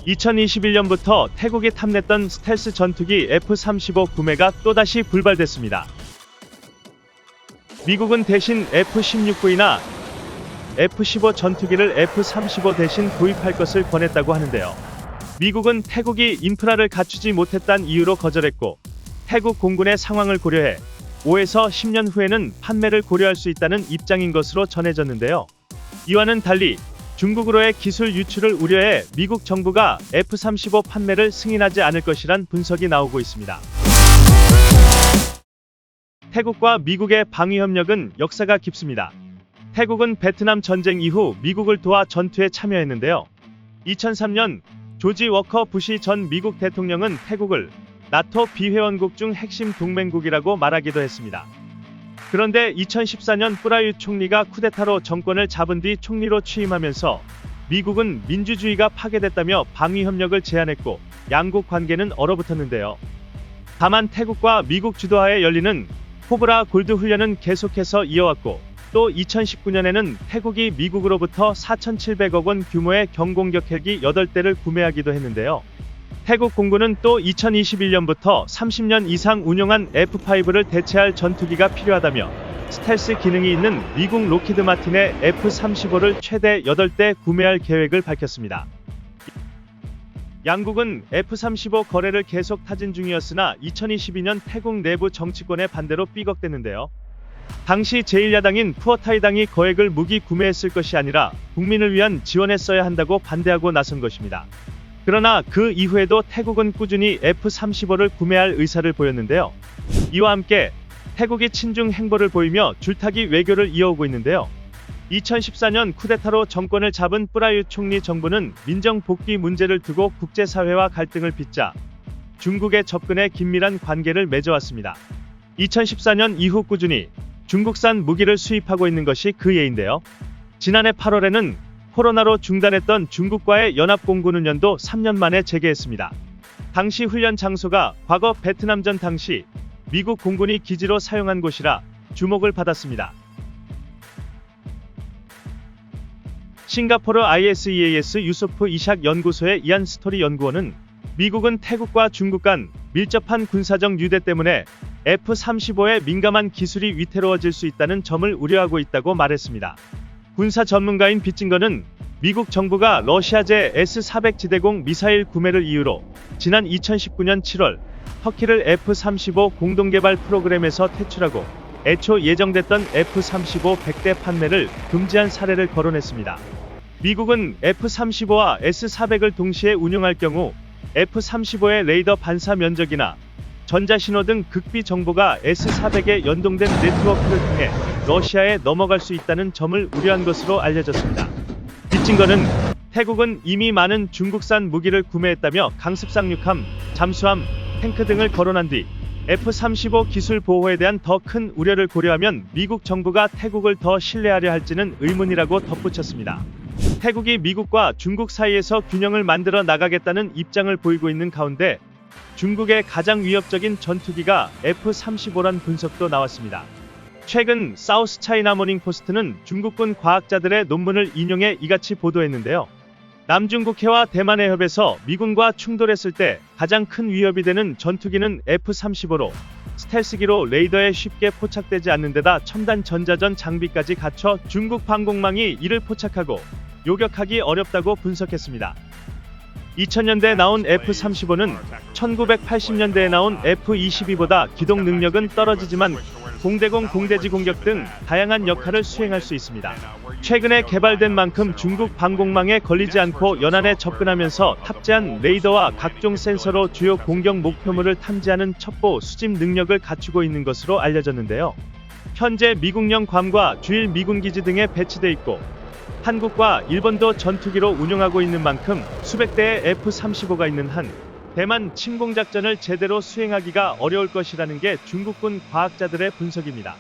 2021년부터 태국이 탐냈던 스텔스 전투기 F-35 구매가 또다시 불발됐습니다. 미국은 대신 F-16V나 F-15 전투기를 F-35 대신 도입할 것을 권했다고 하는데요. 미국은 태국이 인프라를 갖추지 못했다는 이유로 거절했고, 태국 공군의 상황을 고려해 5에서 10년 후에는 판매를 고려할 수 있다는 입장인 것으로 전해졌는데요. 이와는 달리 중국으로의 기술 유출을 우려해 미국 정부가 F-35 판매를 승인하지 않을 것이란 분석이 나오고 있습니다. 태국과 미국의 방위 협력은 역사가 깊습니다. 태국은 베트남 전쟁 이후 미국을 도와 전투에 참여했는데요. 2003년 조지 워커 부시 전 미국 대통령은 태국을 나토 비회원국 중 핵심 동맹국이라고 말하기도 했습니다. 그런데 2014년 뿌라윳 총리가 쿠데타로 정권을 잡은 뒤 총리로 취임하면서 미국은 민주주의가 파괴됐다며 방위 협력을 제안했고 양국 관계는 얼어붙었는데요. 다만 태국과 미국 주도하에 열리는 코브라 골드 훈련은 계속해서 이어왔고, 또 2019년에는 태국이 미국으로부터 4,700억 원 규모의 경공격 헬기 8대를 구매하기도 했는데요. 태국 공군은 또 2021년부터 30년 이상 운용한 F-5를 대체할 전투기가 필요하다며 스텔스 기능이 있는 미국 로키드 마틴의 F-35를 최대 8대 구매할 계획을 밝혔습니다. 양국은 F-35 거래를 계속 타진 중이었으나 2022년 태국 내부 정치권의 반대로 삐걱댔는데요. 당시 제1야당인 푸어타이당이 거액을 무기 구매했을 것이 아니라 국민을 위한 지원했어야 한다고 반대하고 나선 것입니다. 그러나 그 이후에도 태국은 꾸준히 F-35를 구매할 의사를 보였는데요. 이와 함께 태국이 친중 행보를 보이며 줄타기 외교를 이어오고 있는데요. 2014년 쿠데타로 정권을 잡은 뿌라윳 총리 정부는 민정 복귀 문제를 두고 국제사회와 갈등을 빚자 중국에 접근해 긴밀한 관계를 맺어왔습니다. 2014년 이후 꾸준히 중국산 무기를 수입하고 있는 것이 그 예인데요. 지난해 8월에는 코로나로 중단했던 중국과의 연합공군훈련도 3년 만에 재개했습니다. 당시 훈련 장소가 과거 베트남전 당시 미국 공군이 기지로 사용한 곳이라 주목을 받았습니다. 싱가포르 ISEAS 유소프 이샥 연구소의 이안 스토리 연구원은 미국은 태국과 중국 간 밀접한 군사적 유대 때문에 F-35의 민감한 기술이 위태로워질 수 있다는 점을 우려하고 있다고 말했습니다. 군사 전문가인 빗진거는 미국 정부가 러시아제 S-400 지대공 미사일 구매를 이유로 지난 2019년 7월 터키를 F-35 공동개발 프로그램에서 퇴출하고 애초 예정됐던 F-35 100대 판매를 금지한 사례를 거론했습니다. 미국은 F-35와 S-400을 동시에 운용할 경우 F-35의 레이더 반사 면적이나 전자신호 등 극비 정보가 S-400에 연동된 네트워크를 통해 러시아에 넘어갈 수 있다는 점을 우려한 것으로 알려졌습니다. 빗진거는 태국은 이미 많은 중국산 무기를 구매했다며 강습상륙함, 잠수함, 탱크 등을 거론한 뒤 F-35 기술 보호에 대한 더 큰 우려를 고려하면 미국 정부가 태국을 더 신뢰하려 할지는 의문이라고 덧붙였습니다. 태국이 미국과 중국 사이에서 균형을 만들어 나가겠다는 입장을 보이고 있는 가운데 중국의 가장 위협적인 전투기가 F-35란 분석도 나왔습니다. 최근 사우스 차이나 모닝 포스트는 중국군 과학자들의 논문을 인용해 이같이 보도했는데요. 남중국해와 대만해 협에서 미군과 충돌했을 때 가장 큰 위협이 되는 전투기는 F-35로 스텔스기로 레이더에 쉽게 포착되지 않는 데다 첨단 전자전 장비까지 갖춰 중국 방공망이 이를 포착하고 요격하기 어렵다고 분석했습니다. 2000년대에 나온 F-35는 1980년대에 나온 F-22보다 기동 능력은 떨어지지만 공대공 공대지 공격 등 다양한 역할을 수행할 수 있습니다. 최근에 개발된 만큼 중국 방공망에 걸리지 않고 연안에 접근하면서 탑재한 레이더와 각종 센서로 주요 공격 목표물을 탐지하는 첩보 수집 능력을 갖추고 있는 것으로 알려졌는데요. 현재 미국령 괌과 주일 미군기지 등에 배치돼 있고 한국과 일본도 전투기로 운용하고 있는 만큼 수백 대의 F-35가 있는 한 대만 침공작전을 제대로 수행하기가 어려울 것이라는 게 중국군 과학자들의 분석입니다.